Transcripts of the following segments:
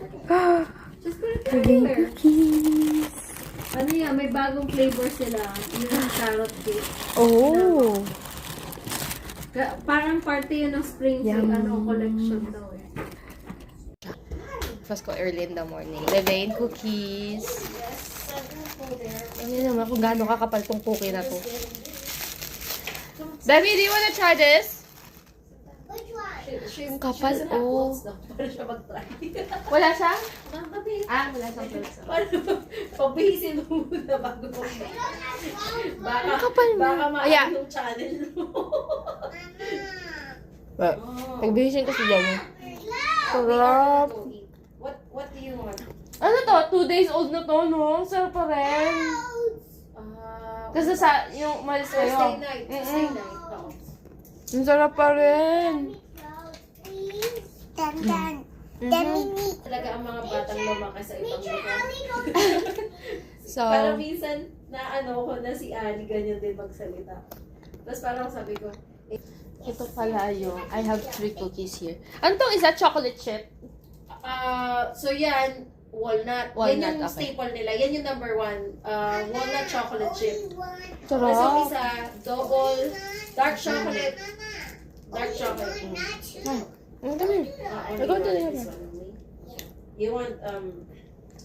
Just put it Living everywhere. cookies. Ano yan, may bagong flavor sila. Yung carrot cake. Oh. Parang party yun ng spring collection daw eh. Let's go early in the morning. Living cookies. Ano naman kung gaano kakapal tong cookie na to. Baby, do you wanna try this? Yung kapal, oh. Para siya mag-try. Wala siya? Nakakabihis. Wala siyang pulsa. Pagbihisin mo muna bago mo. Baka, Kapal na. baka maano Ayan. yung channel mo. Nagbihisin kasi dyan. Sarap. What do you want? Ano to? 2 days old na to, no? Sarap pa rin. Kasi sa, yung malis kayo. Thursday night. Thursday night. Oo. Ang sarap pa rin. Talaga ang mga batang lumaki sa ibang lugar. So, Parang minsan, naano ko na si Ali, ganyan din magsalita. Tapos parang sabi ko, ito pala yung, I have 3 cookies here. Ano to? Is that chocolate chip? so yan, walnut. Yan Walnut, yung okay. staple nila. Yan yung number 1. Walnut chocolate chip. Sarap. Tapos yung isa, double, dark chocolate. Dark chocolate. Ang dami. Only Ikaw one, talaga. this one only.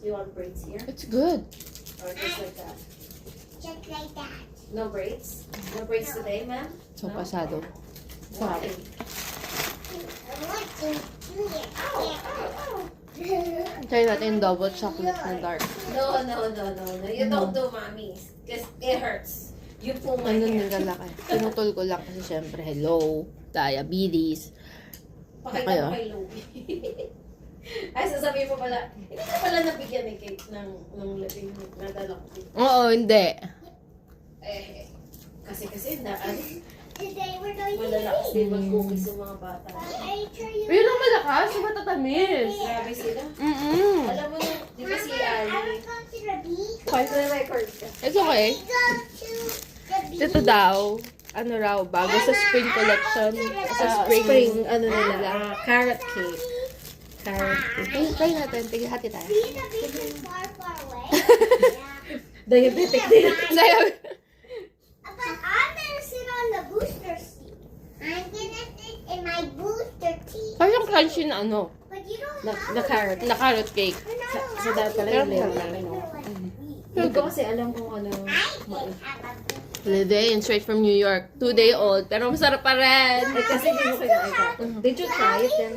You want braids here? It's good. Or just like that? Just like that. No braids? No braids today, ma'am? So, No? pasado. Sarap. Why? I want to do it. Try natin yung double chocolate na dark. No. You don't do, mommy. Because it hurts. You pull my Nandun hair. din kalaki. Pinutol ko lang kasi syempre, hello, diabetes. Pakita Kayo? mo kay Louie. Ay, sasabihin mo pala, hindi ka pala nabigyan ni Kate ng living na dala ko. Oo, hindi. Kasi na, Today we're going to malalakas eat. din mag-cookies yung mga bata. I tell you. Yun ang malakas, yung matatamis. Grabe sila. Alam mo, di ba si I Ali? will come to the beach. Fine, record ka. It's okay. We go to the beach. Ito daw, ano raw, bago sa spring collection. Sa spring, ano nila, carrot cake. Carrot cake. Ay, try natin. Tigil hati tayo. See the beach is far, far away. Yeah. Diabetic din. But I'm gonna sit on the booster seat. I'm gonna sit in my booster seat. Parang crunchy na ano, But you don't Na have carrot. na carrot cake. We're not Sa allowed dahil to pala Pero yung level masarap. namin. do like we. Hindi ko kasi alam kung ano. I can have a booster. Living straight from New York. 2-day old. Pero masarap pa rin. Kasi hindi mo kinain. Did you try it then?